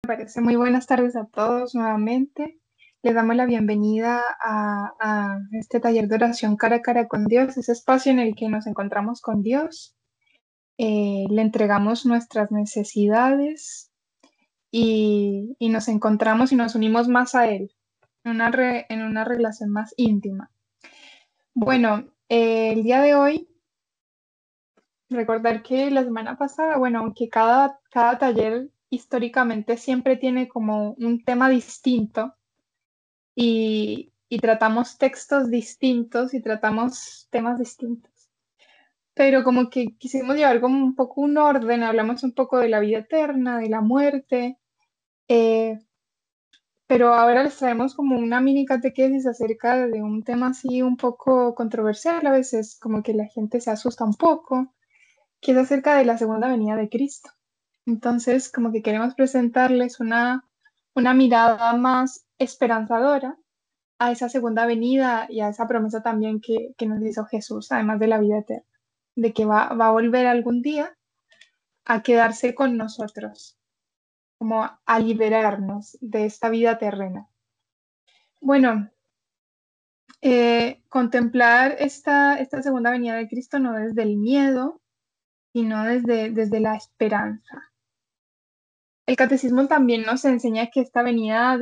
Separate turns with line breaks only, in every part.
Me parece muy buenas tardes a todos nuevamente. Les damos la bienvenida a este taller de oración cara a cara con Dios, ese espacio en el que nos encontramos con Dios, le entregamos nuestras necesidades y nos encontramos y nos unimos más a Él, en una relación más íntima. Bueno, el día de hoy, recordar que la semana pasada, bueno, aunque cada taller históricamente siempre tiene como un tema distinto, y tratamos textos distintos y tratamos temas distintos. Pero como que quisimos llevar como un poco un orden, hablamos un poco de la vida eterna, de la muerte, eh, pero ahora les traemos como una mini catequesis acerca de un tema así un poco controversial a veces, como que la gente se asusta un poco, que es acerca de la segunda venida de Cristo. Entonces, como que queremos presentarles una mirada más esperanzadora a esa segunda venida y a esa promesa también que nos hizo Jesús, además de la vida eterna, de que va a volver algún día a quedarse con nosotros, como a liberarnos de esta vida terrena. Bueno, contemplar esta segunda venida de Cristo no desde el miedo, sino desde la esperanza. El catecismo también nos enseña que esta venida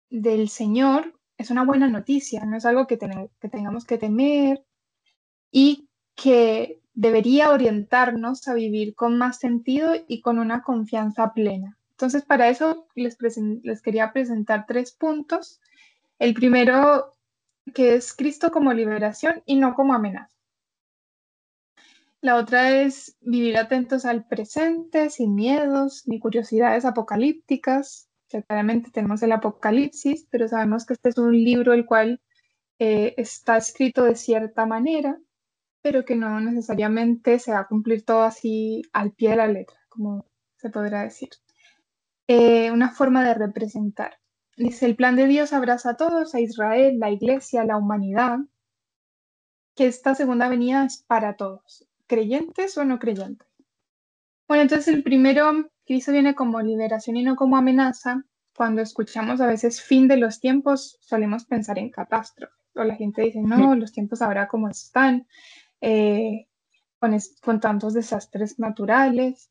del Señor es una buena noticia, no es algo que tengamos que temer, y que debería orientarnos a vivir con más sentido y con una confianza plena. Entonces, para eso les quería presentar tres puntos. El primero, que es Cristo como liberación y no como amenaza. La otra es vivir atentos al presente, sin miedos ni curiosidades apocalípticas. O sea, claramente tenemos el Apocalipsis, pero sabemos que este es un libro el cual está escrito de cierta manera, pero que no necesariamente se va a cumplir todo así al pie de la letra, como se podrá decir. Una forma de representar. Dice, el plan de Dios abraza a todos, a Israel, la iglesia, la humanidad, que esta segunda venida es para todos, creyentes o no creyentes. Bueno, entonces el primero, Cristo viene como liberación y no como amenaza. Cuando escuchamos a veces fin de los tiempos, solemos pensar en catástrofe. O la gente dice, no, los tiempos ahora como están. Eh, con tantos desastres naturales,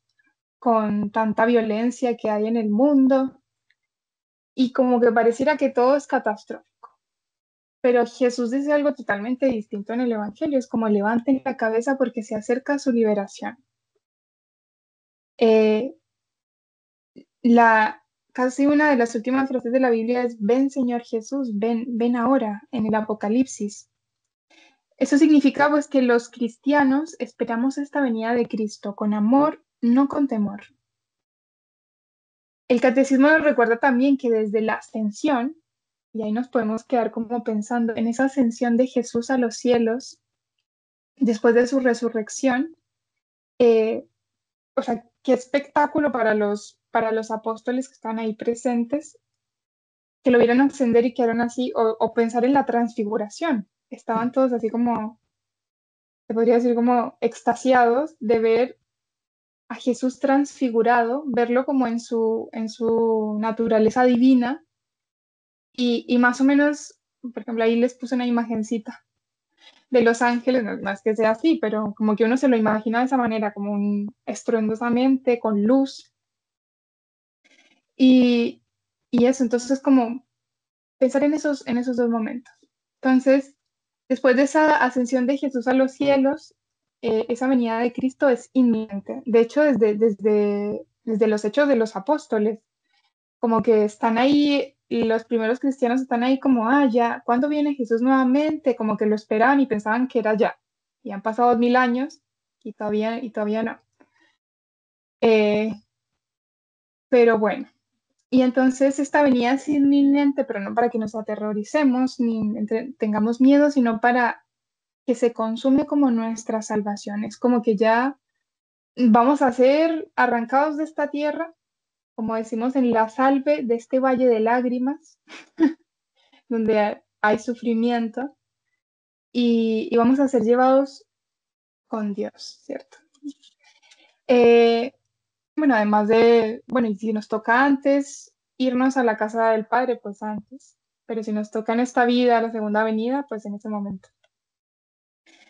con tanta violencia que hay en el mundo, y como que pareciera que todo es catastrófico. Pero Jesús dice algo totalmente distinto en el Evangelio, es como levanten la cabeza porque se acerca su liberación. Eh, Casi una de las últimas frases de la Biblia es, ven Señor Jesús, ven ahora en el Apocalipsis. Eso significa pues que los cristianos esperamos esta venida de Cristo con amor, no con temor. El catecismo nos recuerda también que desde la ascensión, y ahí nos podemos quedar como pensando en esa ascensión de Jesús a los cielos, después de su resurrección, eh, o sea, qué espectáculo para los apóstoles que están ahí presentes, que lo vieron ascender y quedaron así, o pensar en la transfiguración. Estaban todos así como, se podría decir como extasiados de ver a Jesús transfigurado, verlo como en su naturaleza divina. Y más o menos, por ejemplo, ahí les puse una imagencita de los ángeles, no es que sea así, pero como que uno se lo imagina de esa manera, como estruendosamente, con luz. Y, y eso, entonces como pensar en esos dos momentos. Entonces, después de esa ascensión de Jesús a los cielos, esa venida de Cristo es inminente. De hecho, desde los hechos de los apóstoles, como que están ahí, y los primeros cristianos están ahí como, ah, ya, ¿cuándo viene Jesús nuevamente? Como que lo esperaban y pensaban que era ya. Y han pasado 2000 años y todavía no. Eh, pero bueno, y entonces esta venida es inminente, pero no para que nos aterroricemos ni tengamos miedo, sino para que se consume como nuestra salvación. Es como que ya vamos a ser arrancados de esta tierra, como decimos en la salve de este valle de lágrimas, donde hay sufrimiento, y vamos a ser llevados con Dios, ¿cierto? Eh, Bueno, además de, bueno, y si nos toca antes irnos a la casa del Padre, pues antes. Pero si nos toca en esta vida, la segunda venida, pues en ese momento.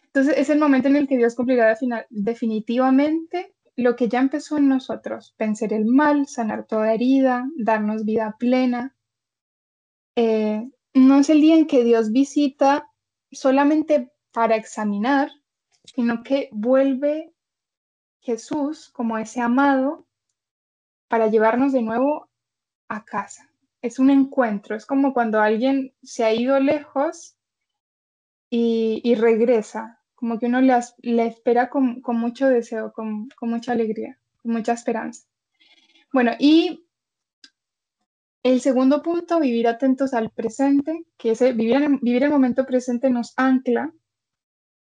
Entonces es el momento en el que Dios cumplirá definitivamente lo que ya empezó en nosotros, vencer el mal, sanar toda herida, darnos vida plena. No es el día en que Dios visita solamente para examinar, sino que vuelve Jesús como ese amado para llevarnos de nuevo a casa. Es un encuentro, es como cuando alguien se ha ido lejos y regresa, como que uno le espera con mucho deseo, con mucha alegría, con mucha esperanza. Bueno, y el segundo punto, vivir atentos al presente, que ese, vivir el momento presente nos ancla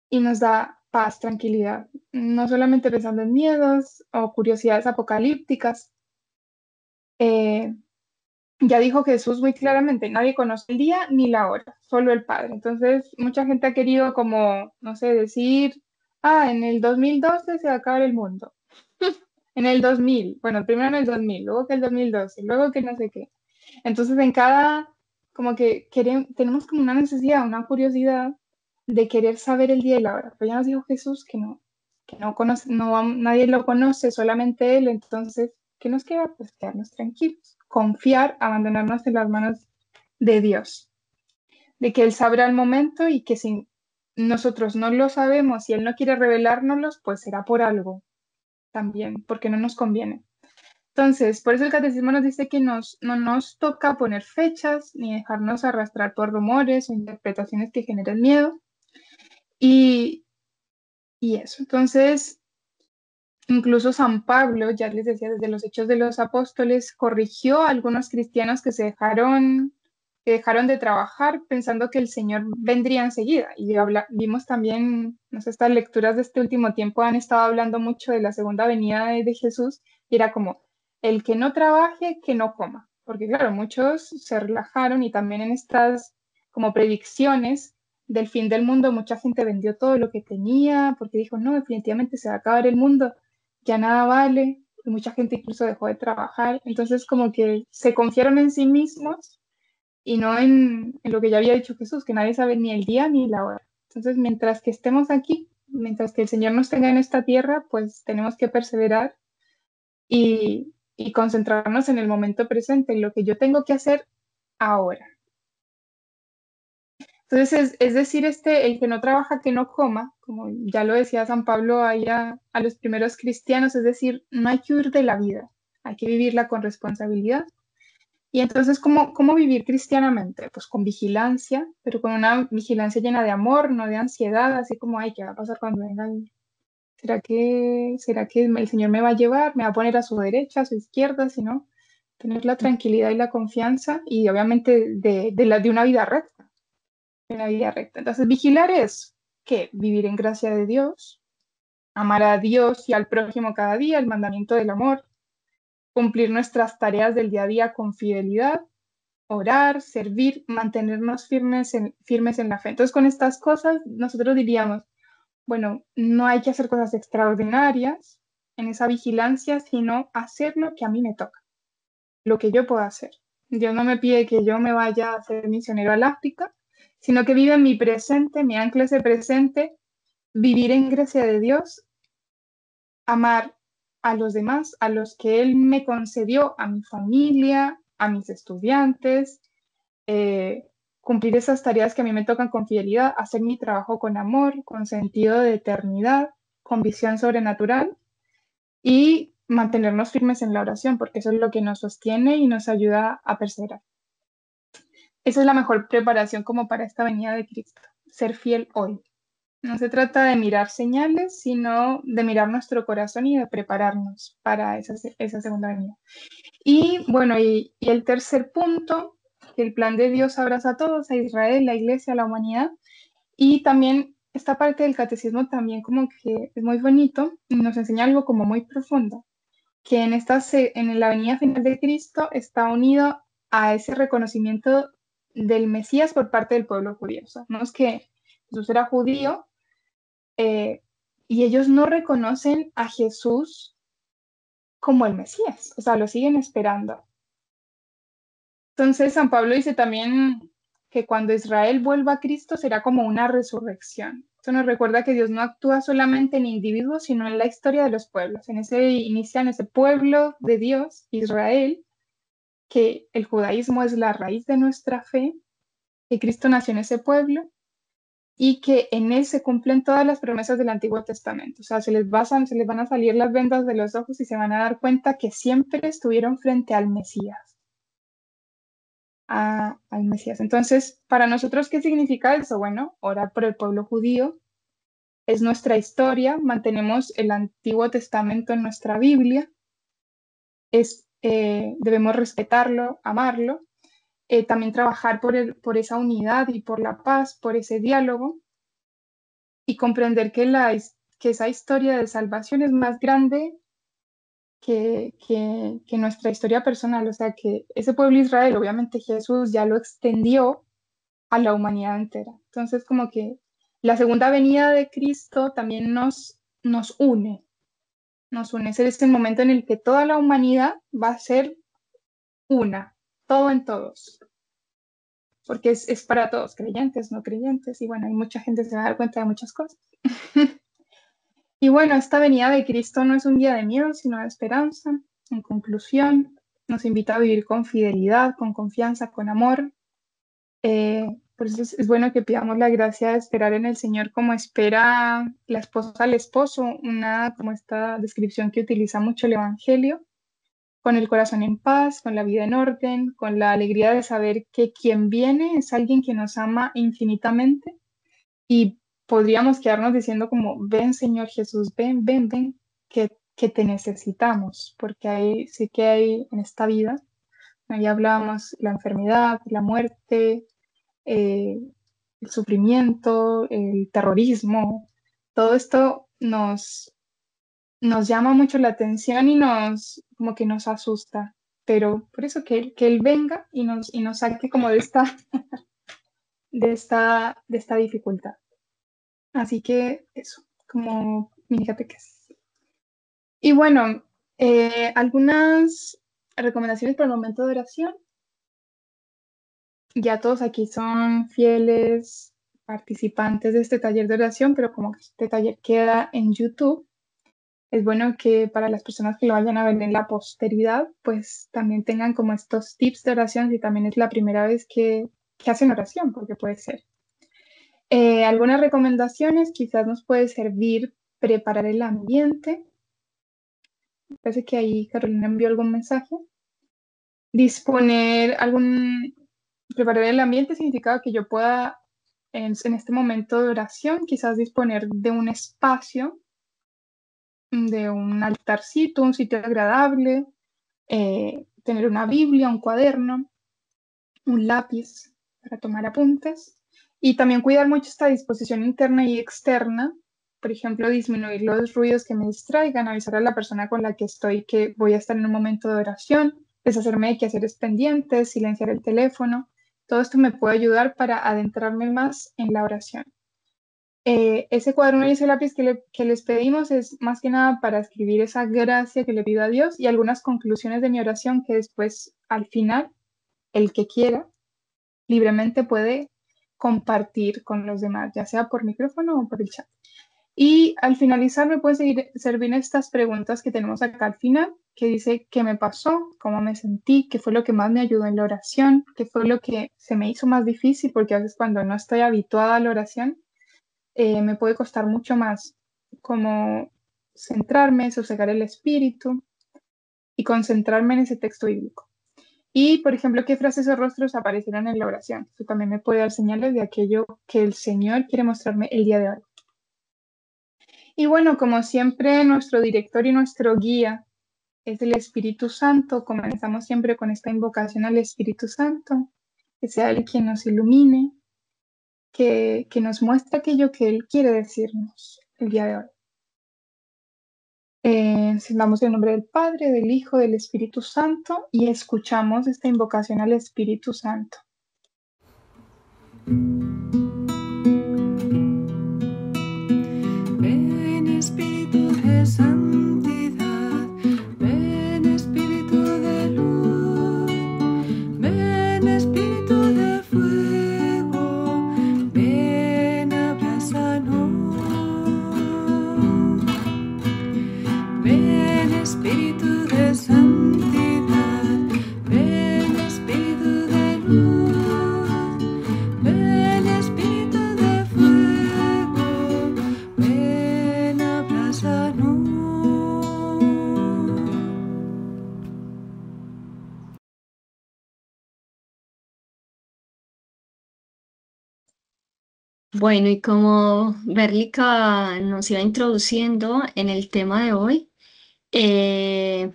y nos da paz, tranquilidad, no solamente pensando en miedos o curiosidades apocalípticas. Eh, Ya dijo Jesús muy claramente, nadie conoce el día ni la hora, solo el Padre. Entonces, mucha gente ha querido como, no sé, decir, en el 2012 se va a acabar el mundo. En el 2000, bueno, primero en el 2000, luego que el 2012, luego que no sé qué. Entonces, en cada, como que tenemos como una necesidad, una curiosidad de querer saber el día y la hora. Pero ya nos dijo Jesús que no conoce, nadie lo conoce, solamente Él. Entonces, ¿qué nos queda? Pues quedarnos tranquilos, confiar, abandonarnos en las manos de Dios, de que Él sabrá el momento y que si nosotros no lo sabemos y Él no quiere revelárnoslos, pues será por algo también, porque no nos conviene. Entonces, por eso el catecismo nos dice que no nos toca poner fechas ni dejarnos arrastrar por rumores o interpretaciones que generen miedo. Y, y eso, entonces, incluso San Pablo, ya les decía, desde los Hechos de los Apóstoles, corrigió a algunos cristianos que dejaron de trabajar pensando que el Señor vendría enseguida. Y vimos también, no sé, estas lecturas de este último tiempo han estado hablando mucho de la segunda venida de Jesús, y era como, el que no trabaje, que no coma. Porque claro, muchos se relajaron y también en estas como predicciones del fin del mundo, mucha gente vendió todo lo que tenía porque dijo, no, definitivamente se va a acabar el mundo, ya nada vale, y mucha gente incluso dejó de trabajar, entonces como que se confiaron en sí mismos y no en lo que ya había dicho Jesús, que nadie sabe ni el día ni la hora. Entonces, mientras que estemos aquí, mientras que el Señor nos tenga en esta tierra, pues tenemos que perseverar y concentrarnos en el momento presente, en lo que yo tengo que hacer ahora. Entonces, es decir, el que no trabaja, que no coma, como ya lo decía San Pablo ahí a los primeros cristianos, es decir, no hay que huir de la vida, hay que vivirla con responsabilidad. Y entonces, ¿cómo vivir cristianamente? Pues con vigilancia, pero con una vigilancia llena de amor, no de ansiedad, así como, ay, ¿qué va a pasar cuando venga? ¿Será que el Señor me va a llevar? ¿Me va a poner a su derecha, a su izquierda? Sino tener la tranquilidad y la confianza y obviamente de una vida recta, de una vida recta. Entonces, vigilar es que vivir en gracia de Dios, amar a Dios y al prójimo cada día, el mandamiento del amor, cumplir nuestras tareas del día a día con fidelidad, orar, servir, mantenernos firmes en la fe. Entonces, con estas cosas, nosotros diríamos, bueno, no hay que hacer cosas extraordinarias en esa vigilancia, sino hacer lo que a mí me toca, lo que yo puedo hacer. Dios no me pide que yo me vaya a ser misionero al África, sino que vive en mi presente, mi ancla ese presente, vivir en gracia de Dios, amar a los demás, a los que Él me concedió, a mi familia, a mis estudiantes, eh, cumplir esas tareas que a mí me tocan con fidelidad, hacer mi trabajo con amor, con sentido de eternidad, con visión sobrenatural y mantenernos firmes en la oración, porque eso es lo que nos sostiene y nos ayuda a perseverar. Esa es la mejor preparación como para esta venida de Cristo, ser fiel hoy. No se trata de mirar señales, sino de mirar nuestro corazón y de prepararnos para esa segunda venida. Y bueno, y el tercer punto, que el plan de Dios abraza a todos, a Israel, la iglesia, a la humanidad. Y también esta parte del catecismo también como que es muy bonito y nos enseña algo como muy profundo, que en la venida final de Cristo está unido a ese reconocimiento del Mesías por parte del pueblo judío. O sea, no es que Jesús era judío eh, y ellos no reconocen a Jesús como el Mesías, o sea, lo siguen esperando. Entonces, San Pablo dice también que cuando Israel vuelva a Cristo será como una resurrección. Esto nos recuerda que Dios no actúa solamente en individuos, sino en la historia de los pueblos. Inicia en ese pueblo de Dios, Israel, que el judaísmo es la raíz de nuestra fe, que Cristo nació en ese pueblo y que en él se cumplen todas las promesas del Antiguo Testamento. O sea, se les van a salir las vendas de los ojos y se van a dar cuenta que siempre estuvieron frente al Mesías. Al Mesías. Entonces, para nosotros, ¿qué significa eso? Bueno, orar por el pueblo judío es nuestra historia, mantenemos el Antiguo Testamento en nuestra Biblia, debemos respetarlo, amarlo, también trabajar por esa unidad y por la paz, por ese diálogo y comprender que esa historia de salvación es más grande que nuestra historia personal, o sea, que ese pueblo de Israel, obviamente Jesús ya lo extendió a la humanidad entera. Entonces, como que la segunda venida de Cristo también nos une, nos une. Ese es el momento en el que toda la humanidad va a ser una, todo en todos, porque es para todos, creyentes, no creyentes, y bueno, hay mucha gente que se va a dar cuenta de muchas cosas. Y bueno, esta venida de Cristo no es un día de miedo, sino de esperanza. En conclusión, nos invita a vivir con fidelidad, con confianza, con amor. Por eso es bueno que pidamos la gracia de esperar en el Señor como espera la esposa al esposo, como esta descripción que utiliza mucho el Evangelio, con el corazón en paz, con la vida en orden, con la alegría de saber que quien viene es alguien que nos ama infinitamente y podríamos quedarnos diciendo como, ven Señor Jesús, ven, ven, ven, que te necesitamos, porque sí que hay en esta vida, ahí hablábamos la enfermedad, la muerte, eh, el sufrimiento, el terrorismo, todo esto nos llama mucho la atención y como que nos asusta, pero por eso que él venga y nos saque como de esta dificultad. Así que eso, como mini catequesis. Y bueno, algunas recomendaciones para el momento de oración. Ya todos aquí son fieles participantes de este taller de oración, pero como este taller queda en YouTube, es bueno que para las personas que lo vayan a ver en la posteridad, pues también tengan como estos tips de oración si también es la primera vez que hacen oración, porque puede ser. Algunas recomendaciones, quizás nos puede servir preparar el ambiente. Parece que ahí Carolina envió algún mensaje. Preparar el ambiente significa que yo pueda, en este momento de oración, quizás disponer de un espacio, de un altarcito, un sitio agradable, tener una Biblia, un cuaderno, un lápiz para tomar apuntes y también cuidar mucho esta disposición interna y externa. Por ejemplo, disminuir los ruidos que me distraigan, avisar a la persona con la que estoy que voy a estar en un momento de oración, deshacerme de quehaceres pendientes, silenciar el teléfono. Todo esto me puede ayudar para adentrarme más en la oración. Ese cuaderno y ese lápiz que les pedimos es más que nada para escribir esa gracia que le pido a Dios y algunas conclusiones de mi oración que después, al final, el que quiera, libremente puede compartir con los demás, ya sea por micrófono o por el chat. Y al finalizar me pueden servir estas preguntas que tenemos acá al final, que dice qué me pasó, cómo me sentí, qué fue lo que más me ayudó en la oración, qué fue lo que se me hizo más difícil, porque a veces cuando no estoy habituada a la oración, me puede costar mucho más como centrarme, sosegar el espíritu y concentrarme en ese texto bíblico. Y, por ejemplo, qué frases o rostros aparecieron en la oración. Eso también me puede dar señales de aquello que el Señor quiere mostrarme el día de hoy. Y bueno, como siempre, nuestro director y nuestro guía es el Espíritu Santo. Comenzamos siempre con esta invocación al Espíritu Santo, que sea Él quien nos ilumine, que nos muestre aquello que Él quiere decirnos el día de hoy. Damos el nombre del Padre, del Hijo, del Espíritu Santo y escuchamos esta invocación al Espíritu Santo.
Ven Espíritu de santidad, ven. Bueno, y como Berlica nos iba introduciendo en el tema de hoy, eh,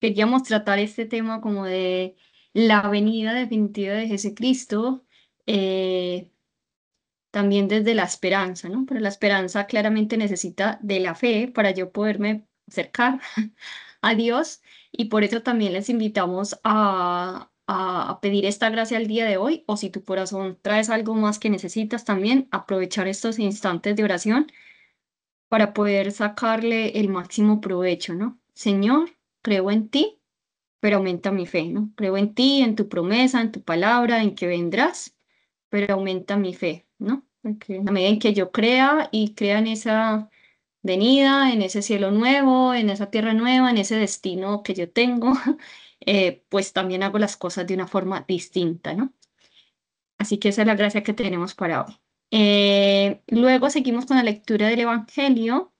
queríamos tratar este tema como de la venida definitiva de Jesucristo, eh, también desde la esperanza, ¿no? Pero la esperanza claramente necesita de la fe para yo poderme acercar a Dios y por eso también les invitamos a pedir esta gracia el día de hoy o si tu corazón traes algo más que necesitas también, aprovechar estos instantes de oración para poder sacarle el máximo provecho, ¿no? Señor, creo en ti, pero aumenta mi fe, ¿no? Creo en ti, en tu promesa, en tu palabra, en que vendrás, pero aumenta mi fe, ¿no? Porque en la medida en que yo crea y crea en esa venida, en ese cielo nuevo, en esa tierra nueva, en ese destino que yo tengo, pues también hago las cosas de una forma distinta, ¿no? Así que esa es la gracia que tenemos para hoy. Luego seguimos con la lectura del Evangelio.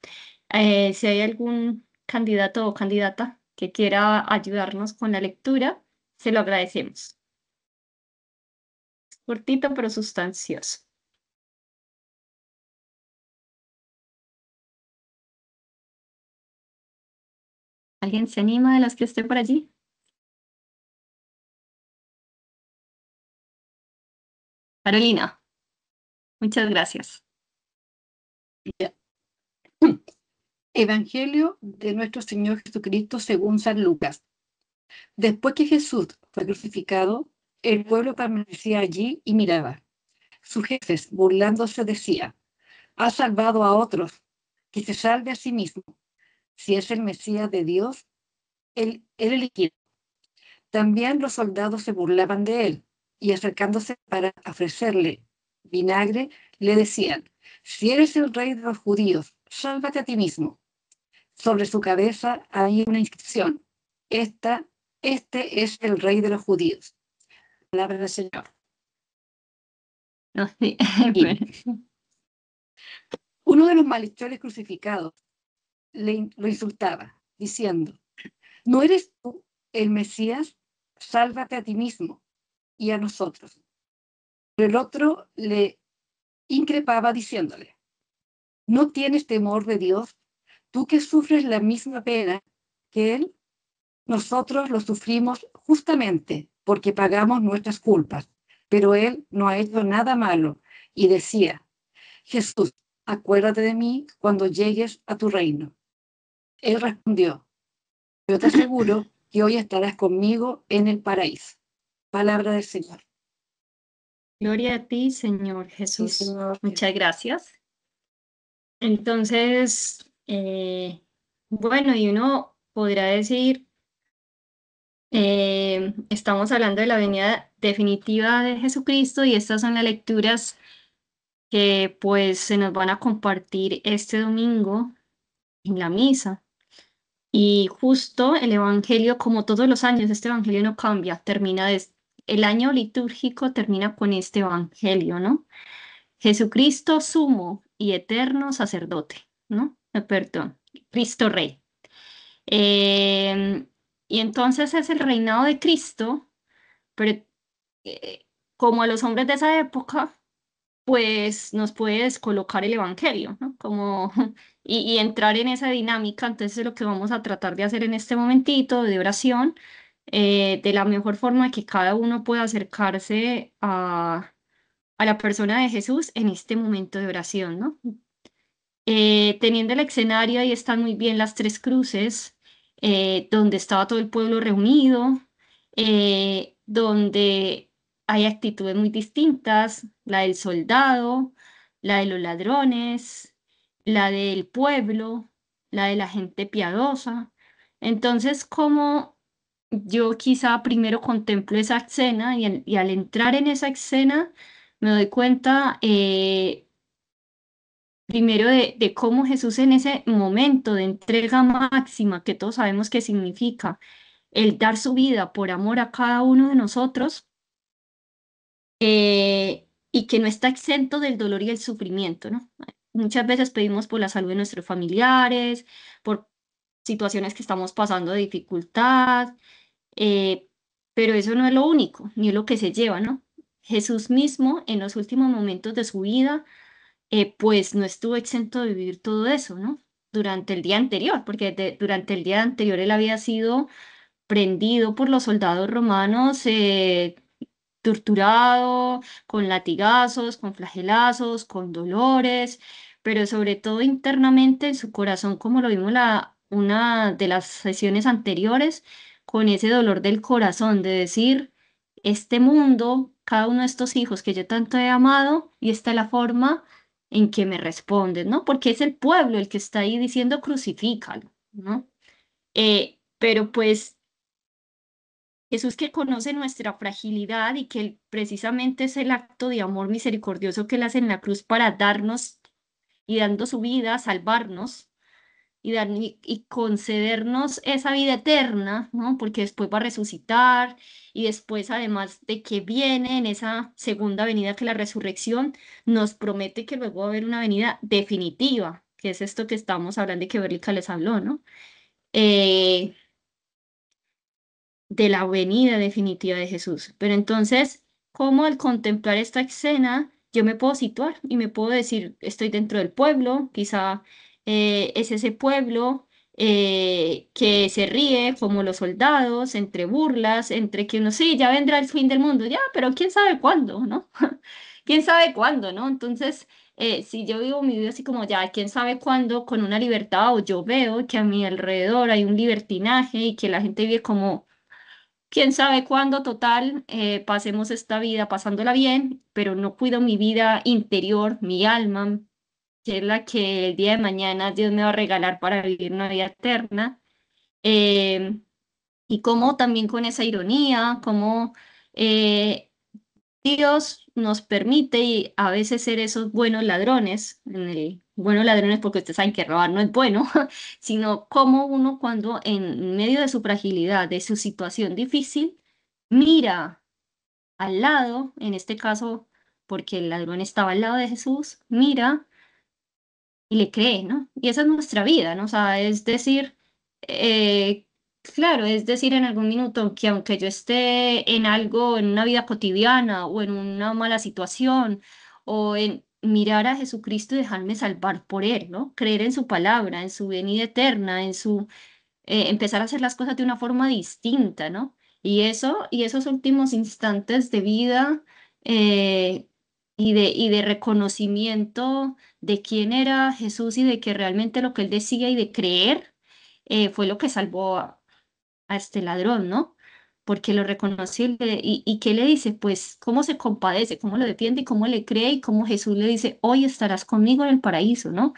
Si hay algún candidato o candidata que quiera ayudarnos con la lectura, se lo agradecemos. Cortito pero sustancioso. ¿Alguien se anima de las que esté por allí? Carolina, muchas gracias.
Evangelio de nuestro Señor Jesucristo según San Lucas. Después que Jesús fue crucificado, el pueblo permanecía allí y miraba. Sus jefes, burlándose, decían: ha salvado a otros, que se salve a sí mismo. Si es el Mesías de Dios, él elegido. También los soldados se burlaban de él y acercándose para ofrecerle vinagre, le decían: si eres el rey de los judíos, sálvate a ti mismo. Sobre su cabeza hay una inscripción: este es el rey de los judíos. Palabra del Señor.
No, sí,
Y uno de los malhechores crucificados lo insultaba, diciendo: ¿no eres tú el Mesías? Sálvate a ti mismo y a nosotros. Pero el otro le increpaba diciéndole: ¿no tienes temor de Dios? Tú que sufres la misma pena que él. Nosotros lo sufrimos justamente porque pagamos nuestras culpas, pero él no ha hecho nada malo. Y decía: Jesús, acuérdate de mí cuando llegues a tu reino. Él respondió: yo te aseguro que hoy estarás conmigo en el paraíso. Palabra del Señor.
gloria a ti, Señor
Sí,
Jesús.
Señor.
Muchas gracias. Entonces, bueno, y uno podrá decir, estamos hablando de la venida definitiva de Jesucristo y estas son las lecturas que pues se nos van a compartir este domingo en la misa. Y justo el Evangelio, como todos los años, este Evangelio no cambia, el año litúrgico termina con este Evangelio, ¿no? Jesucristo sumo y eterno sacerdote, ¿no? Perdón, Cristo Rey. Eh, y entonces es el reinado de Cristo, pero eh, como a los hombres de esa época, pues nos puede descolocar el Evangelio, ¿no? Como, y entrar en esa dinámica. Entonces es lo que vamos a tratar de hacer en este momentito de oración, de la mejor forma que cada uno pueda acercarse a la persona de Jesús en este momento de oración, ¿no? Teniendo el escenario, ahí están muy bien las tres cruces, donde estaba todo el pueblo reunido, donde hay actitudes muy distintas, la del soldado, la de los ladrones, la del pueblo, la de la gente piadosa. Entonces, como yo quizá primero contemplo esa escena y al entrar en esa escena me doy cuenta, primero de cómo Jesús en ese momento de entrega máxima, que todos sabemos que significa el dar su vida por amor a cada uno de nosotros, y que no está exento del dolor y el sufrimiento, ¿no? Muchas veces pedimos por la salud de nuestros familiares, por situaciones que estamos pasando de dificultad, eh, pero eso no es lo único, ni es lo que se lleva, ¿no? Jesús mismo en los últimos momentos de su vida, pues no estuvo exento de vivir todo eso, ¿no? Durante el día anterior, porque durante el día anterior él había sido prendido por los soldados romanos, torturado con latigazos, con flagelazos, con dolores, pero sobre todo internamente en su corazón, como lo vimos una de las sesiones anteriores, con ese dolor del corazón de decir, este mundo, cada uno de estos hijos que yo tanto he amado, y esta es la forma en que me responden, ¿no? Porque es el pueblo el que está ahí diciendo crucifícalo, ¿no? Pero pues Jesús, que conoce nuestra fragilidad y que precisamente es el acto de amor misericordioso que él hace en la cruz para darnos y dando su vida, salvarnos y concedernos esa vida eterna, ¿no? Porque después va a resucitar y después, además de que viene en esa segunda venida, que la resurrección nos promete que luego va a haber una venida definitiva, que es esto que estamos hablando y que Berlica les habló, ¿no? Eh, de la venida definitiva de Jesús. Pero entonces, ¿cómo al contemplar esta escena yo me puedo situar y me puedo decir, estoy dentro del pueblo, quizá es ese pueblo que se ríe como los soldados, entre burlas, entre que uno, sí, ya vendrá el fin del mundo, ya, pero quién sabe cuándo, ¿no? ¿Quién sabe cuándo, no? Entonces, si yo vivo mi vida así como ya, quién sabe cuándo, con una libertad, o yo veo que a mi alrededor hay un libertinaje y que la gente vive como quién sabe cuándo, total, pasemos esta vida pasándola bien, pero no cuido mi vida interior, mi alma, que es la que el día de mañana Dios me va a regalar para vivir una vida eterna. Eh, y cómo también con esa ironía, cómo eh, Dios nos permite y a veces ser esos buenos ladrones, buenos ladrones porque ustedes saben que robar no es bueno, sino como uno cuando en medio de su fragilidad, de su situación difícil, mira al lado, en este caso porque el ladrón estaba al lado de Jesús, mira y le cree, ¿no? Y esa es nuestra vida, ¿no? O sea, es decir, eh, claro, es decir, en algún minuto que aunque yo esté en algo, en una vida cotidiana o en una mala situación, o en mirar a Jesucristo y dejarme salvar por Él, ¿no? Creer en su palabra, en su venida eterna, en su empezar a hacer las cosas de una forma distinta, ¿no? Y esos últimos instantes de vida eh, y de reconocimiento de quién era Jesús y de que realmente lo que él decía y de creer fue lo que salvó a este ladrón, ¿no? Porque lo reconoció y ¿qué le dice? Pues cómo se compadece, cómo lo defiende y cómo le cree y cómo Jesús le dice, hoy estarás conmigo en el paraíso, ¿no?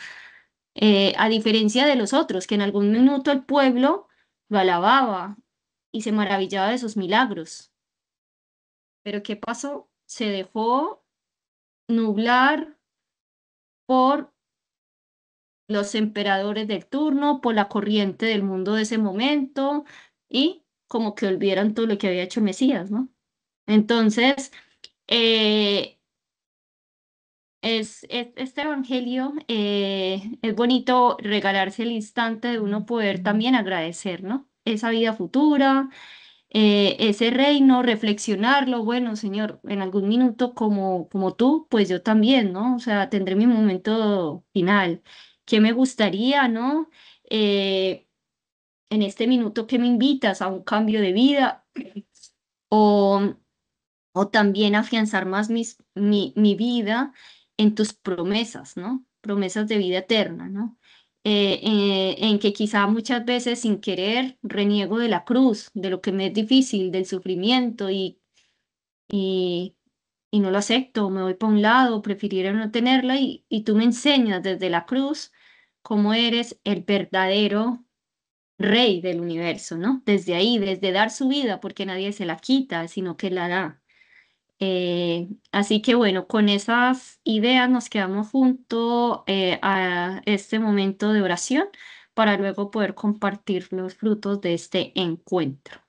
A diferencia de los otros, que en algún minuto el pueblo lo alababa y se maravillaba de sus milagros. Pero ¿qué pasó? Se dejó nublar por los emperadores del turno, por la corriente del mundo de ese momento y como que olvidaron todo lo que había hecho el Mesías, ¿no? Entonces, eh, este evangelio es bonito regalarse el instante de uno poder también agradecer, ¿no? Esa vida futura, ese reino, reflexionarlo, bueno, Señor, en algún minuto como tú, pues yo también, ¿no? O sea, tendré mi momento final. ¿Qué me gustaría, ¿no? Eh, en este minuto que me invitas a un cambio de vida o o también afianzar más mi vida en tus promesas, ¿no? Promesas de vida eterna, ¿no? En que quizá muchas veces sin querer reniego de la cruz, de lo que me es difícil, del sufrimiento y, y no lo acepto, me voy para un lado, prefiriera no tenerla y tú me enseñas desde la cruz cómo eres el verdadero rey del universo, ¿no? Desde ahí, desde dar su vida, porque nadie se la quita, sino que la da. Así que bueno, con esas ideas nos quedamos junto a este momento de oración para luego poder compartir los frutos de este encuentro.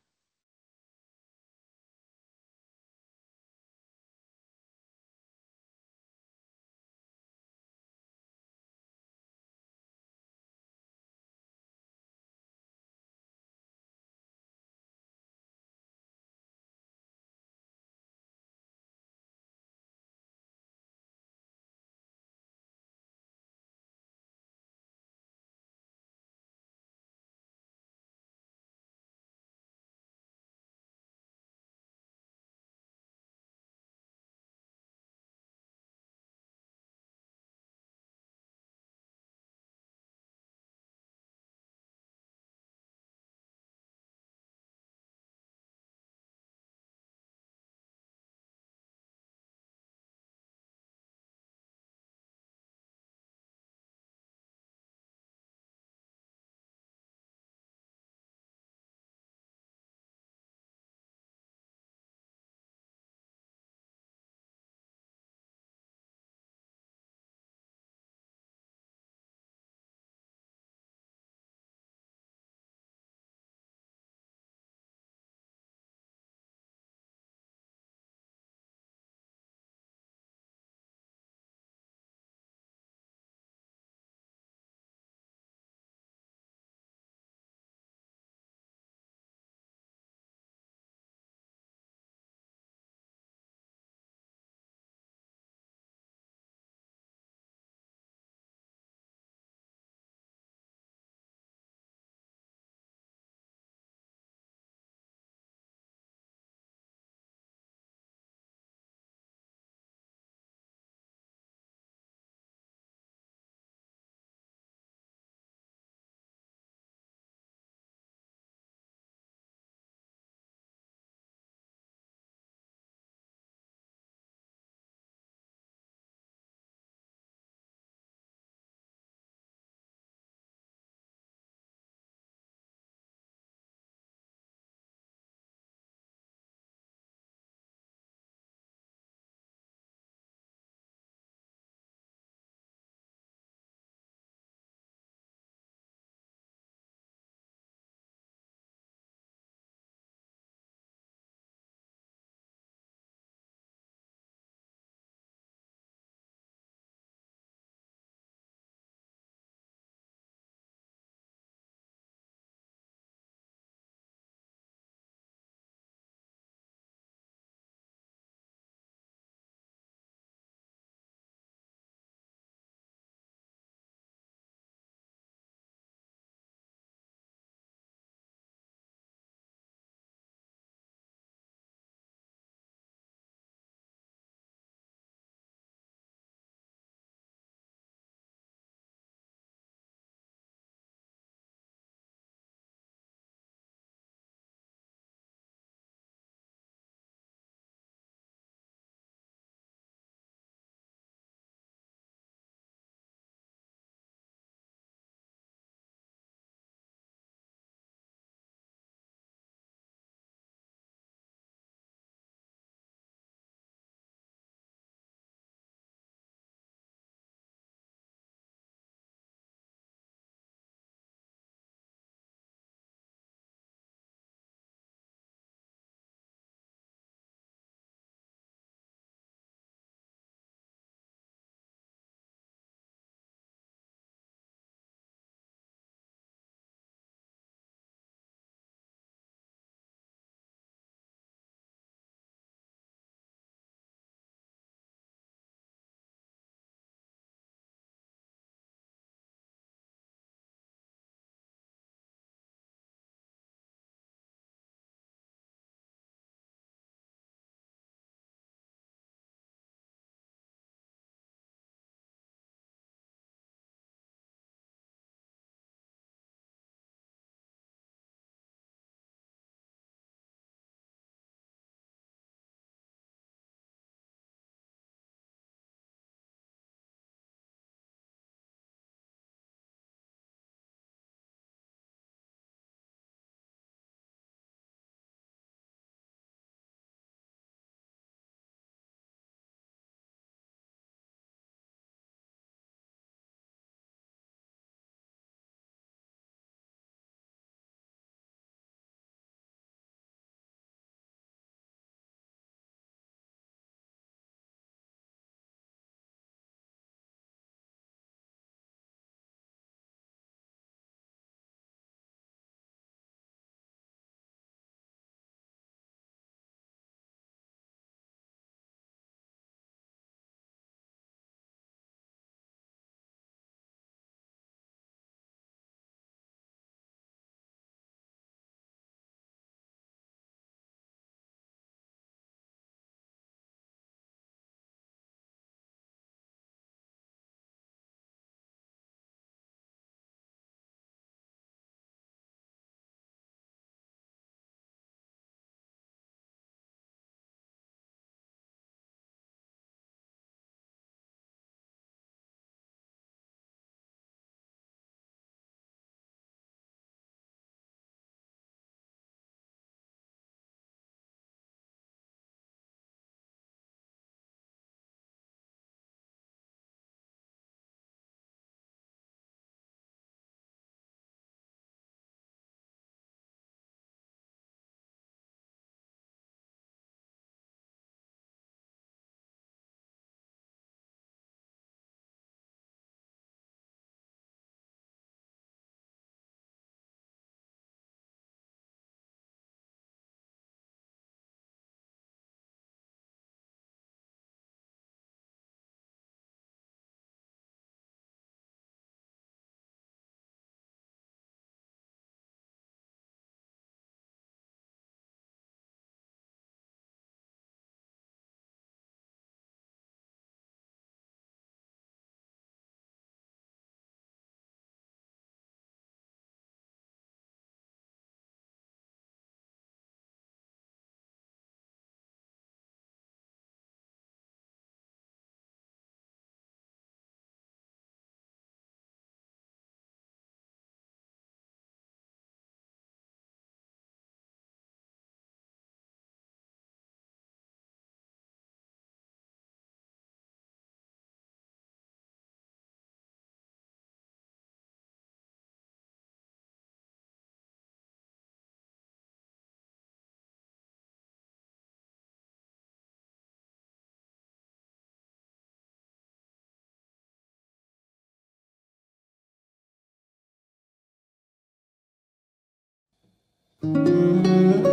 Ven,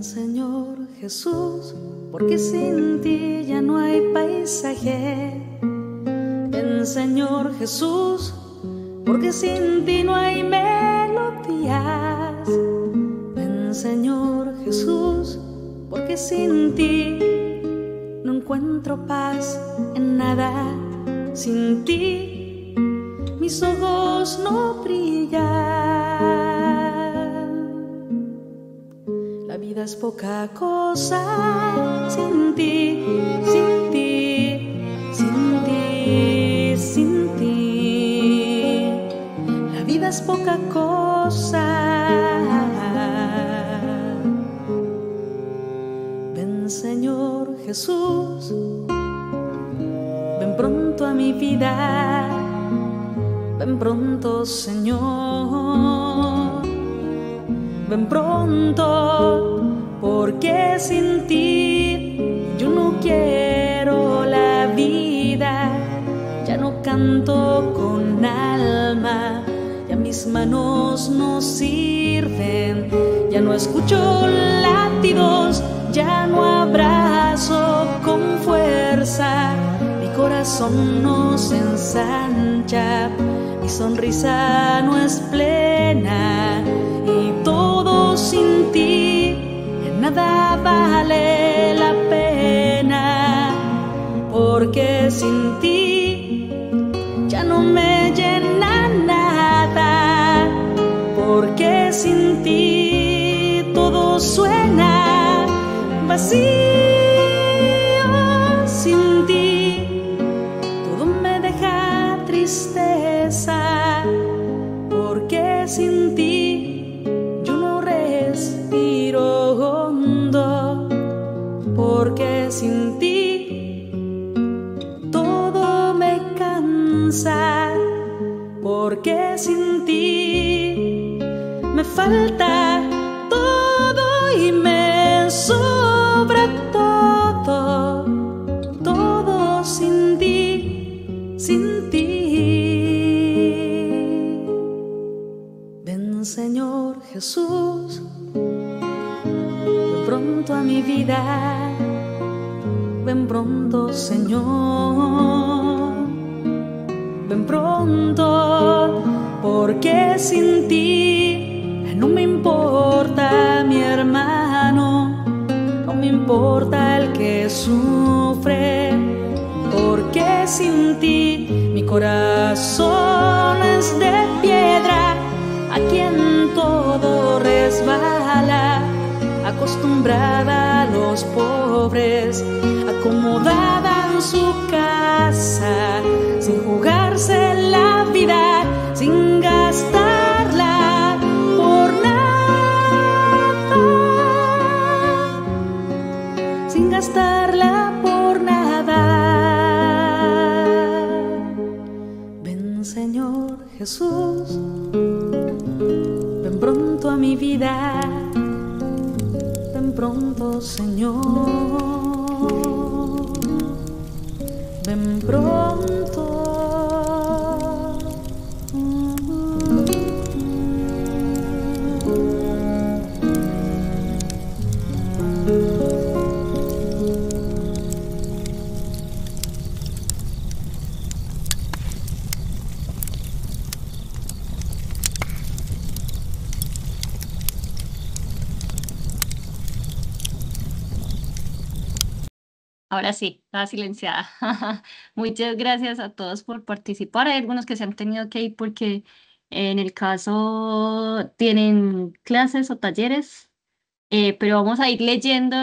Señor Jesús, porque sin ti ya no hay paisaje. Ven, Señor Jesús, porque sin ti no hay melodías. Ven, Señor Jesús, porque sin ti no encuentro paz en nada. Sin ti mis ojos no brillan. La vida es poca cosa sin ti, sin ti, sin ti, sin ti. La vida es poca cosa. Ven, Señor Jesús, ven pronto a mi vida, ven pronto, Señor, ven pronto, porque sin ti yo no quiero la vida. Ya no canto con alma, ya mis manos no sirven, ya no escucho latidos, ya no abrazo con fuerza. Mi corazón no se ensancha, mi sonrisa no es plena, y todo sin ti en nada vale la pena, porque sin ti ya no me llena nada, porque sin ti todo suena vacío. Sin ti todo me deja tristeza, porque sin ti yo no respiro hondo, porque sin ti todo me cansa, porque sin ti me falta todo y me sobra todo, todo sin ti, sin ti. Ven, Señor Jesús, ven pronto a mi vida, ven pronto, Señor, ven pronto, porque sin ti no me importa mi hermano, no me importa el que sufre, porque sin ti mi corazón es de piedra, a quien todo resbala, acostumbrada a los pobres, acomodada en su casa, sin jugarse la vida, sin gastarla por nada, sin gastarla por nada. Ven, Señor Jesús, ven pronto a mi vida, ven pronto, Señor, ven pronto.
Ahora sí, estaba silenciada. Muchas gracias a todos por participar. Hay algunos que se han tenido que ir porque en el caso tienen clases o talleres, pero vamos a ir leyendo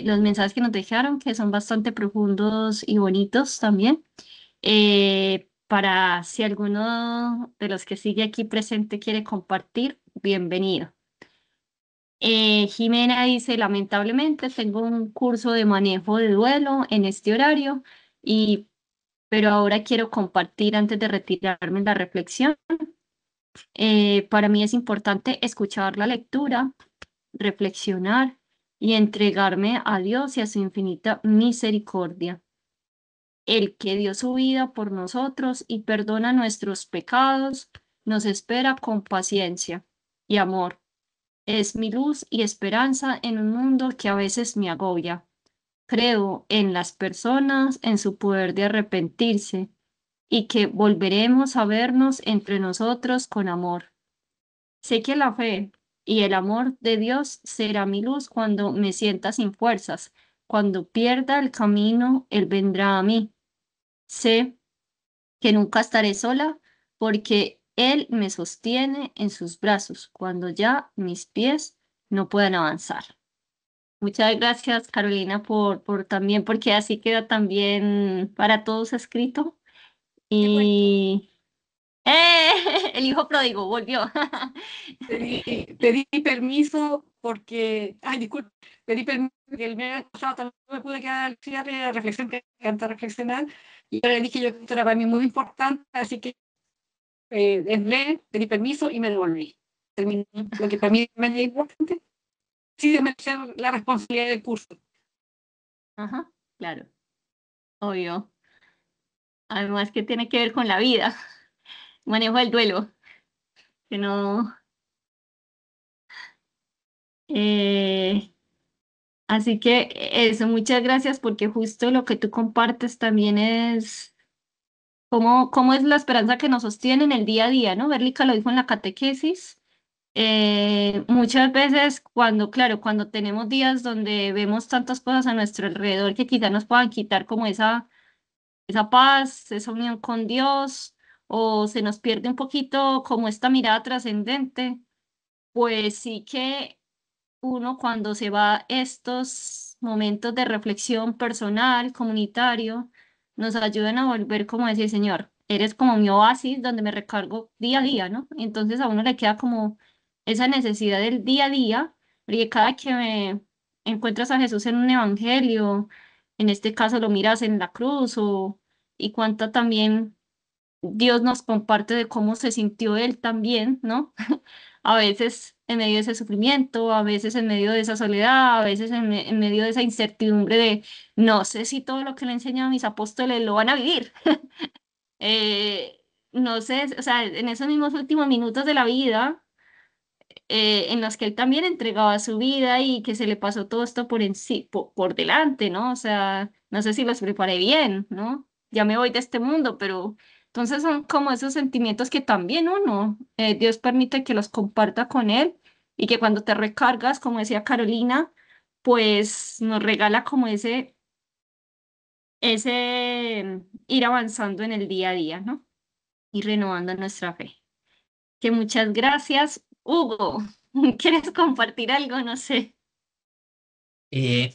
los mensajes que nos dejaron, que son bastante profundos y bonitos también. Para si alguno de los que sigue aquí presente quiere compartir, bienvenido. Jimena dice, lamentablemente tengo un curso de manejo de duelo en este horario, pero ahora quiero compartir antes de retirarme la reflexión. Para mí es importante escuchar la lectura, reflexionar y entregarme a Dios y a su infinita misericordia. El que dio su vida por nosotros y perdona nuestros pecados, nos espera con paciencia y amor. Es mi luz y esperanza en un mundo que a veces me agobia. Creo en las personas, en su poder de arrepentirse y que volveremos a vernos entre nosotros con amor. Sé que la fe y el amor de Dios será mi luz cuando me sienta sin fuerzas. Cuando pierda el camino, Él vendrá a mí. Sé que nunca estaré sola porque Él me sostiene en sus brazos cuando ya mis pies no puedan avanzar. Muchas gracias, Carolina, por también, porque así queda también para todos escrito.
Te cuento.
Y el hijo pródigo volvió.
Pedí permiso porque, ay, disculpe, pedí permiso porque el mes pasado también me pude quedar al cierre de la reflexión que me encanta reflexionar. Y ahora le dije yo que esto era para mí muy importante, así que entré, pedí permiso y me devolví. Terminé lo que para mí me es importante, sí, de merecer la responsabilidad del curso.
Ajá, claro, obvio. Además que tiene que ver con la vida, manejo del duelo, que no. eh, Así que eso, muchas gracias porque justo lo que tú compartes también es cómo es la esperanza que nos sostiene en el día a día, ¿no? Berlica lo dijo en la catequesis. Muchas veces cuando, claro, cuando tenemos días donde vemos tantas cosas a nuestro alrededor que quizás nos puedan quitar como esa paz, esa unión con Dios, o se nos pierde un poquito como esta mirada trascendente, pues sí que uno cuando se va a estos momentos de reflexión personal, comunitario, nos ayudan a volver como decir, Señor, eres como mi oasis donde me recargo día a día, ¿no? Entonces a uno le queda como esa necesidad del día a día, porque cada que me encuentras a Jesús en un evangelio, en este caso lo miras en la cruz, y cuánta también Dios nos comparte de cómo se sintió Él también, ¿no? A veces en medio de ese sufrimiento, a veces en medio de esa soledad, a veces en medio de esa incertidumbre de no sé si todo lo que le enseñan mis apóstoles lo van a vivir. No sé, o sea, en esos mismos últimos minutos de la vida, en los que él también entregaba su vida y que se le pasó todo esto por delante, ¿no? O sea, no sé si los preparé bien, ¿no? Ya me voy de este mundo, pero entonces son como esos sentimientos que también uno, Dios permite que los comparta con él y que cuando te recargas, como decía Carolina, pues nos regala como ese ir avanzando en el día a día, ¿no? Y renovando nuestra fe. Que muchas gracias. Hugo, ¿quieres compartir algo? No sé.
Eh,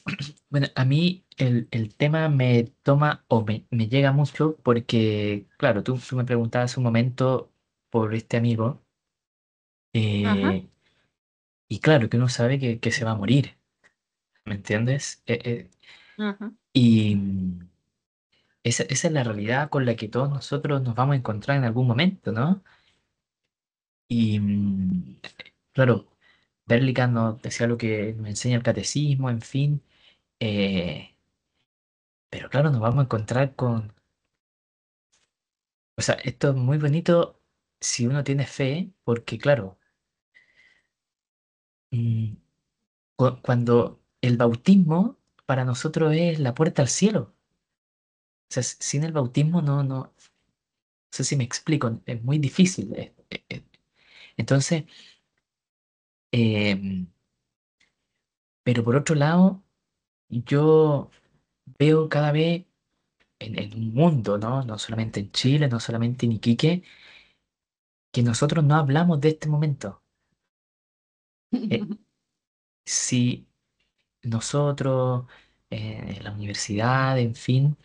bueno, a mí el tema me toma o me llega mucho porque, claro, tú me preguntabas un momento por este amigo
Ajá,
eh, y claro que uno sabe que se va a morir, ¿me entiendes?
ajá.
Y esa es la realidad con la que todos nosotros nos vamos a encontrar en algún momento, ¿no? Y claro, Berlica nos decía lo que nos enseña el catecismo, en fin, eh, pero claro, nos vamos a encontrar con. O sea, esto es muy bonito si uno tiene fe, porque claro, mm, cuando el bautismo para nosotros es la puerta al cielo. O sea, sin el bautismo no sé si me explico, es muy difícil. Entonces, em, pero por otro lado, yo veo cada vez en un mundo, ¿no? No solamente en Chile, no solamente en Iquique, que nosotros no hablamos de este momento. Eh, si nosotros, en la universidad, en fin,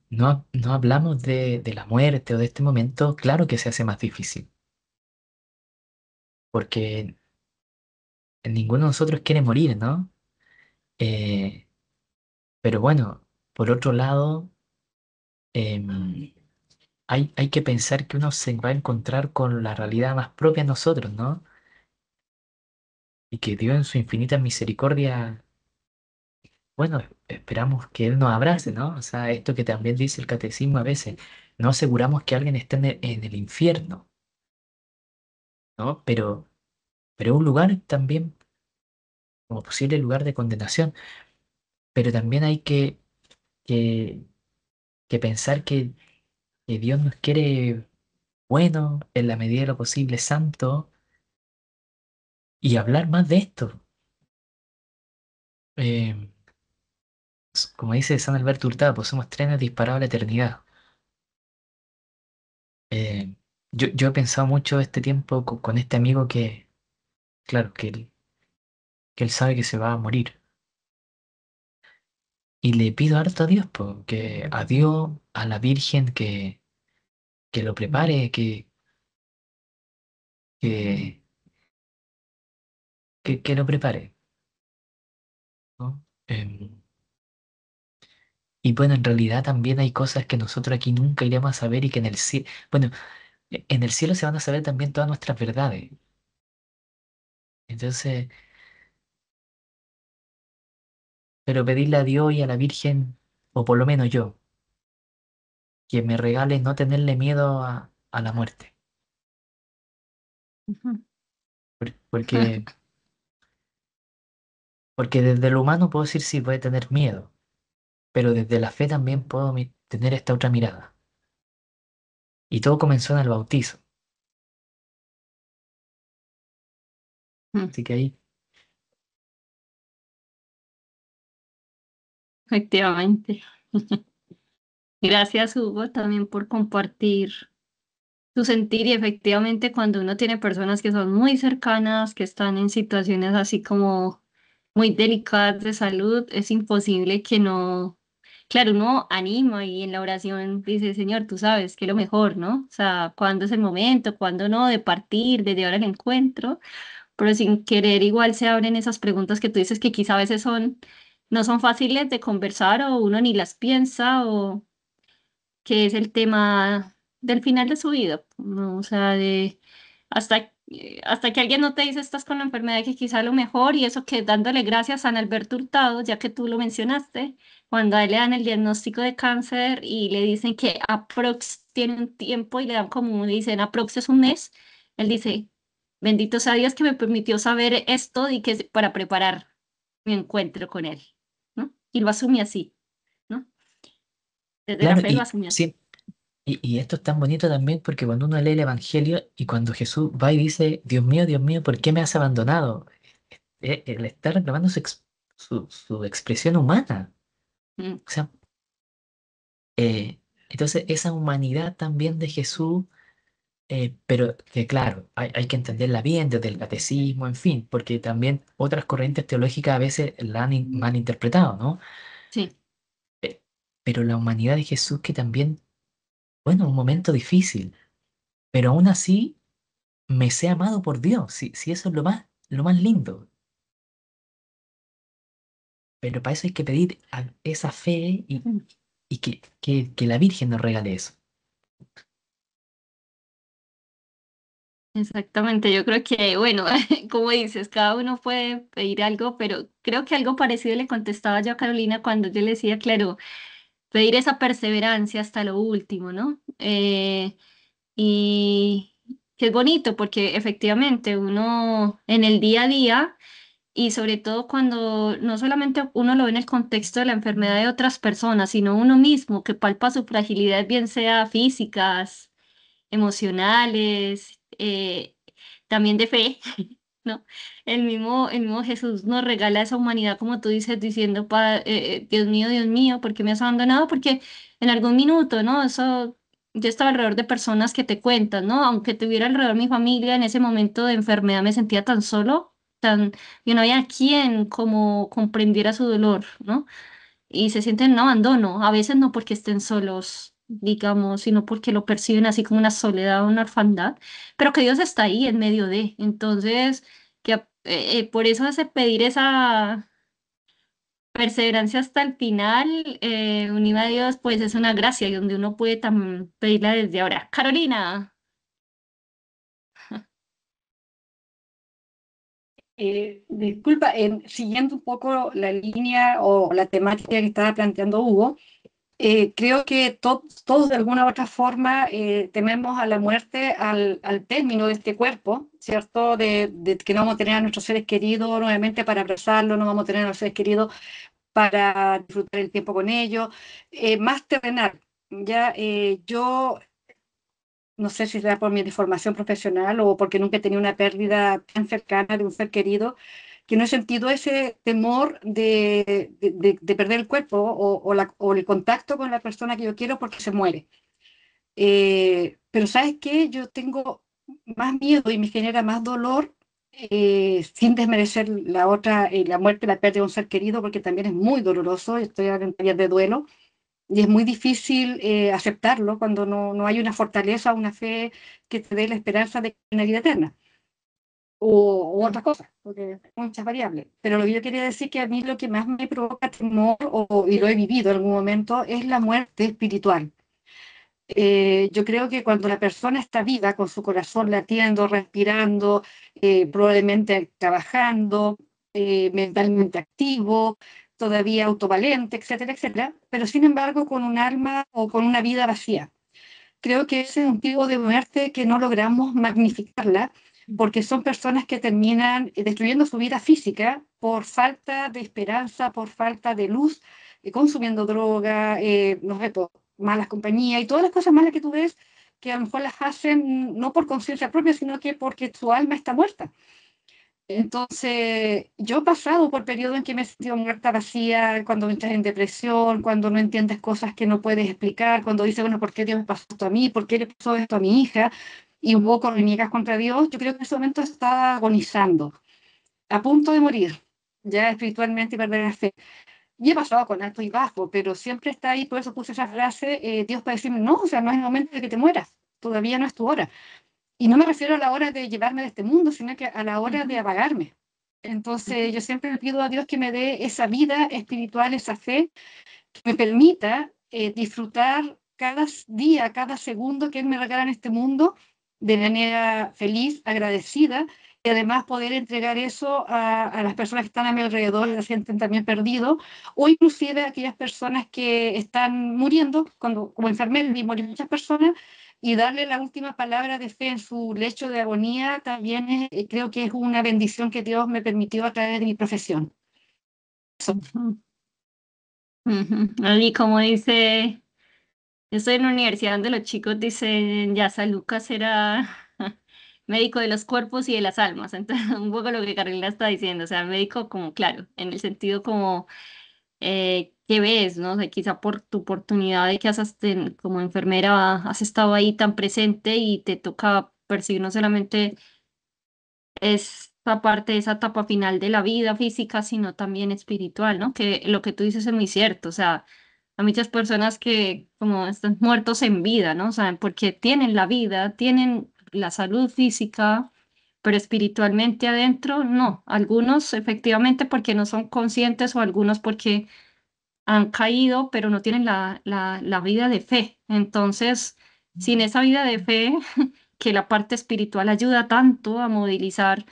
no hablamos de la muerte o de este momento, claro que se hace más difícil, porque ninguno de nosotros quiere morir, ¿no? Eh, pero bueno, por otro lado, em, hay que pensar que uno se va a encontrar con la realidad más propia de nosotros, ¿no? Y que Dios en su infinita misericordia, bueno, esperamos que Él nos abrace, ¿no? O sea, esto que también dice el catecismo a veces, no aseguramos que alguien esté en el infierno, ¿no? Pero un lugar también como posible lugar de condenación, pero también hay que, que pensar que Dios nos quiere bueno, en la medida de lo posible, santo, y hablar más de esto. Eh, Como dice San Alberto Hurtado, pues somos trenes disparados a la eternidad. Eh, yo he pensado mucho este tiempo con este amigo que, claro, que él sabe que se va a morir. Y le pido harto a Dios, que a Dios, a la Virgen, que lo prepare, que, que lo prepare, ¿no? Y bueno, en realidad también hay cosas que nosotros aquí nunca iremos a saber y que en el cielo, bueno, en el cielo se van a saber también todas nuestras verdades. Entonces, pero pedirle a Dios y a la Virgen, o por lo menos yo, que me regale no tenerle miedo a la muerte.
Ujú.
Porque, porque desde lo humano puedo decir sí, puede tener miedo, pero desde la fe también puedo tener esta otra mirada. Y todo comenzó en el bautizo.
Mm,
Así que ahí,
efectivamente. Gracias, Hugo, también por compartir tu sentir y efectivamente cuando uno tiene personas que son muy cercanas, que están en situaciones así como muy delicadas de salud, es imposible que no, claro, uno anima y en la oración dice, Señor, tú sabes que es lo mejor, ¿no? O sea, cuándo es el momento, cuándo no, de partir, de llevar el encuentro, pero sin querer igual se abren esas preguntas que tú dices que quizá a veces son, no son fáciles de conversar o uno ni las piensa o que es el tema del final de su vida, ¿no? O sea, de hasta que alguien no te dice estás con la enfermedad que quizá lo mejor y eso que dándole gracias a San Alberto Hurtado, ya que tú lo mencionaste, cuando a él le dan el diagnóstico de cáncer y le dicen que aprox tiene un tiempo y le dan como le dicen aprox es un mes, él dice, bendito sea Dios que me permitió saber esto y que para preparar mi encuentro con él, ¿no? Y lo asume así, ¿no? Desde la
claro,
fe lo
y
asume así.
sí, y esto es tan bonito también porque cuando uno lee el Evangelio y cuando Jesús va y dice, Dios mío, ¿por qué me has abandonado? Él está reclamando su expresión humana.
Mm.
O sea, entonces esa humanidad también de Jesús, pero que claro, hay que entenderla bien desde el catecismo, en fin, porque también otras corrientes teológicas a veces la han malinterpretado, ¿no?
Sí,
Eh, pero la humanidad de Jesús que también, bueno, un momento difícil, pero aún así me sé amado por Dios, si eso es lo más lindo. Pero para eso hay que pedir esa fe
mm,
y que la Virgen nos regale eso.
exactamente. Yo creo que, bueno, como dices, cada uno puede pedir algo, pero creo que algo parecido le contestaba yo a Carolina cuando yo le decía, claro, pedir esa perseverancia hasta lo último, ¿no? Y que es bonito porque efectivamente uno en el día a día y sobre todo cuando no solamente uno lo ve en el contexto de la enfermedad de otras personas, sino uno mismo que palpa su fragilidad, bien sea físicas emocionales, también de fe, ¿no? El mismo Jesús nos regala esa humanidad, como tú dices, diciendo, Dios mío, ¿por qué me has abandonado? Porque en algún minuto, ¿no? Eso, yo estaba alrededor de personas que te cuentan, ¿no? Aunque tuviera alrededor mi familia, en ese momento de enfermedad me sentía tan solo, tan, y no había quien como comprendiera su dolor, ¿no? Y se sienten en abandono, a veces no porque estén solos, digamos, sino porque lo perciben así como una soledad o una orfandad, pero que Dios está ahí en medio de. Entonces, por eso hace pedir esa perseverancia hasta el final, unida a Dios, pues es una gracia y donde uno puede pedirla desde ahora. Carolina.
Disculpa, siguiendo un poco la línea o la temática que estaba planteando Hugo, creo que todos de alguna u otra forma tememos a la muerte al término de este cuerpo, ¿cierto? De que no vamos a tener a nuestros seres queridos nuevamente para abrazarlos, no vamos a tener a los seres queridos para disfrutar el tiempo con ellos, más terrenal. Ya, yo no sé si sea por mi deformación profesional o porque nunca he tenido una pérdida tan cercana de un ser querido, que no he sentido ese temor de perder el cuerpo o el contacto con la persona que yo quiero porque se muere. Pero ¿sabes qué? Yo tengo más miedo y me genera más dolor, sin desmerecer la muerte, la pérdida de un ser querido, porque también es muy doloroso, estoy en tareas de duelo y es muy difícil aceptarlo cuando no hay una fortaleza, una fe que te dé la esperanza de una vida eterna u otras cosas, porque hay muchas variables. Pero lo que yo quería decir que a mí lo que más me provoca temor, y lo he vivido en algún momento, es la muerte espiritual. Yo creo que cuando la persona está viva, con su corazón latiendo, respirando, probablemente trabajando, mentalmente activo, todavía autovalente, etcétera, etcétera, pero sin embargo con un alma o con una vida vacía. Creo que ese es un tipo de muerte que no logramos magnificarla porque son personas que terminan destruyendo su vida física por falta de esperanza, por falta de luz, consumiendo droga, no sé, por malas compañías y todas las cosas malas que tú ves que a lo mejor las hacen no por conciencia propia, sino que porque su alma está muerta. Entonces, yo he pasado por periodos en que me he sentido muerta vacía, cuando entras en depresión, cuando no entiendes cosas que no puedes explicar, cuando dices, bueno, ¿por qué Dios me pasó esto a mí? ¿Por qué le pasó esto a mi hija? Y un poco reniegas contra Dios. Yo creo que en ese momento está agonizando, a punto de morir, ya espiritualmente y perder la fe. Y he pasado con alto y bajo, pero siempre está ahí, por eso puse esa frase, Dios para decirme, no, o sea, no es el momento de que te mueras, todavía no es tu hora. Y no me refiero a la hora de llevarme de este mundo, sino que a la hora de apagarme. Entonces, yo siempre le pido a Dios que me dé esa vida espiritual, esa fe, que me permita disfrutar cada día, cada segundo que Él me regala en este mundo de manera feliz, agradecida, y además poder entregar eso a las personas que están a mi alrededor y se sienten también perdidos, o inclusive a aquellas personas que están muriendo, como enfermeros y mueren muchas personas, y darle la última palabra de fe en su lecho de agonía, también creo que es una bendición que Dios me permitió a través de mi profesión.
Ujú. Y como dice, yo estoy en una universidad donde los chicos dicen, ya San Lucas era médico de los cuerpos y de las almas. Entonces, un poco lo que Carolina está diciendo, o sea, médico como, claro, en el sentido como que ves, ¿no? O sea, quizá por tu oportunidad de que como enfermera has estado ahí tan presente y te toca percibir no solamente esa parte, esa etapa final de la vida física, sino también espiritual, ¿no? Que lo que tú dices es muy cierto, o sea, hay muchas personas que como están muertos en vida, ¿no? O sea, porque tienen la vida, tienen la salud física, pero espiritualmente adentro, no. Algunos efectivamente porque no son conscientes o algunos porque han caído, pero no tienen la vida de fe. Entonces, sin esa vida de fe, que la parte espiritual ayuda tanto a movilizar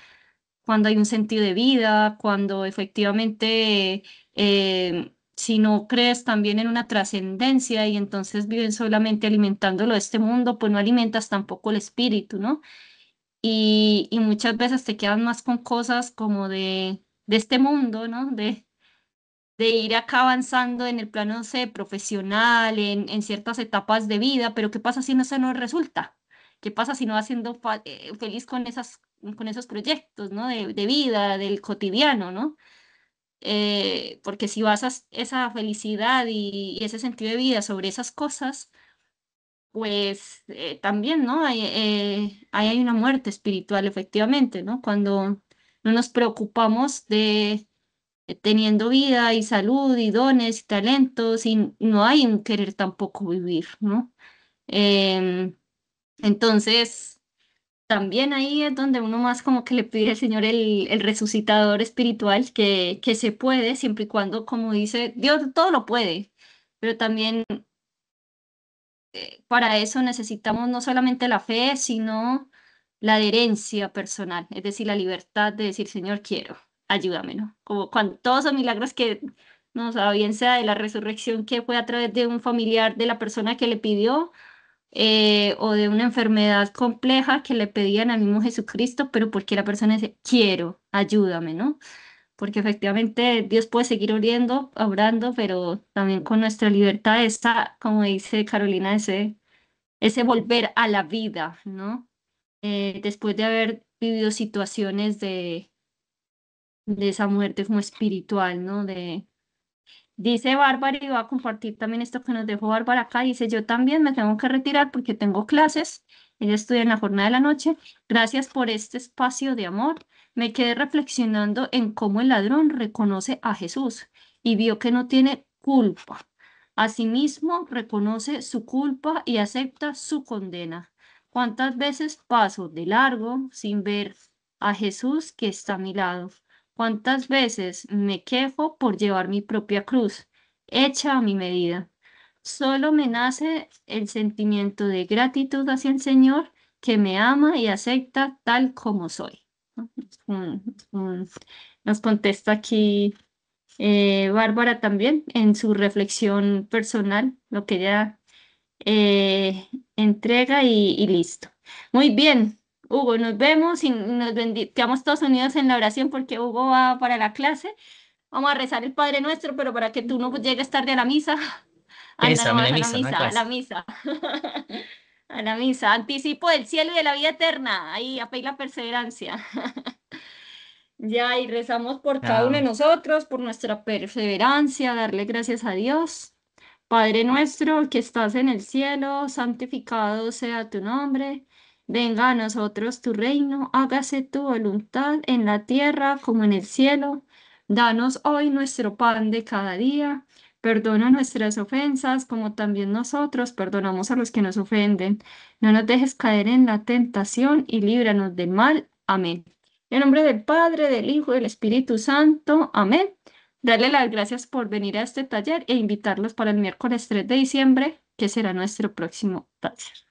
cuando hay un sentido de vida, cuando efectivamente, si no crees también en una trascendencia y entonces viven solamente alimentándolo de este mundo, pues no alimentas tampoco el espíritu, ¿no? Y muchas veces te quedas más con cosas como de este mundo, ¿no? De ir acá avanzando en el plano, no sé, profesional, en ciertas etapas de vida, pero ¿qué pasa si no eso no resulta? ¿Qué pasa si no vas siendo feliz con esos proyectos, ¿no? De vida, del cotidiano, ¿no? Porque si basas esa felicidad y ese sentido de vida sobre esas cosas, pues también, ¿no? Ahí hay una muerte espiritual, efectivamente, ¿no? Cuando no nos preocupamos de teniendo vida y salud y dones y talentos y no hay un querer tampoco vivir, ¿no? Em, entonces, también ahí es donde uno más como que le pide al Señor el resucitador espiritual que se puede, siempre y cuando, como dice, Dios todo lo puede, pero también para eso necesitamos no solamente la fe, sino la adherencia personal, es decir, la libertad de decir, Señor, quiero, ayúdame, ¿no? Como cuando todos los milagros que nos da, bien sea de la resurrección que fue a través de un familiar de la persona que le pidió, o de una enfermedad compleja que le pedían al mismo Jesucristo, pero porque la persona dice, quiero, ayúdame, ¿no? Porque efectivamente Dios puede seguir obrando, pero también con nuestra libertad está, como dice Carolina, ese volver a la vida, ¿no? Después de haber vivido situaciones de esa muerte como espiritual, ¿no? Dice Bárbara, y voy a compartir también esto que nos dejó Bárbara acá. Dice, yo también me tengo que retirar porque tengo clases. Ella estudia en la jornada de la noche. Gracias por este espacio de amor. Me quedé reflexionando en cómo el ladrón reconoce a Jesús y vio que no tiene culpa. Asimismo, reconoce su culpa y acepta su condena. ¿Cuántas veces paso de largo sin ver a Jesús que está a mi lado? ¿Cuántas veces me quejo por llevar mi propia cruz, hecha a mi medida? Solo me nace el sentimiento de gratitud hacia el Señor que me ama y acepta tal como soy. ¿No? Nos contesta aquí Bárbara también en su reflexión personal, lo que ella entrega y listo. Muy bien, Hugo, nos vemos y quedamos todos unidos en la oración porque Hugo va para la clase. Vamos a rezar el Padre Nuestro, pero para que tú no llegues tarde a la misa. Anda
Esa, a
nomás
la
a la
misa, no a
misa, a la
clase.
misa. A la misa. Anticipo del cielo y de la vida eterna. Ahí, a pedir la perseverancia. Ya, y rezamos por cada uno de
Chao.
nosotros, por nuestra perseverancia, darle gracias a Dios. Padre nuestro que estás en el cielo, santificado sea tu nombre. Venga a nosotros tu reino, hágase tu voluntad en la tierra como en el cielo. Danos hoy nuestro pan de cada día. Perdona nuestras ofensas como también nosotros perdonamos a los que nos ofenden. No nos dejes caer en la tentación y líbranos del mal. Amén. En nombre del Padre, del Hijo y del Espíritu Santo. Amén. Darle las gracias por venir a este taller e invitarlos para el miércoles 3 de diciembre, que será nuestro próximo taller.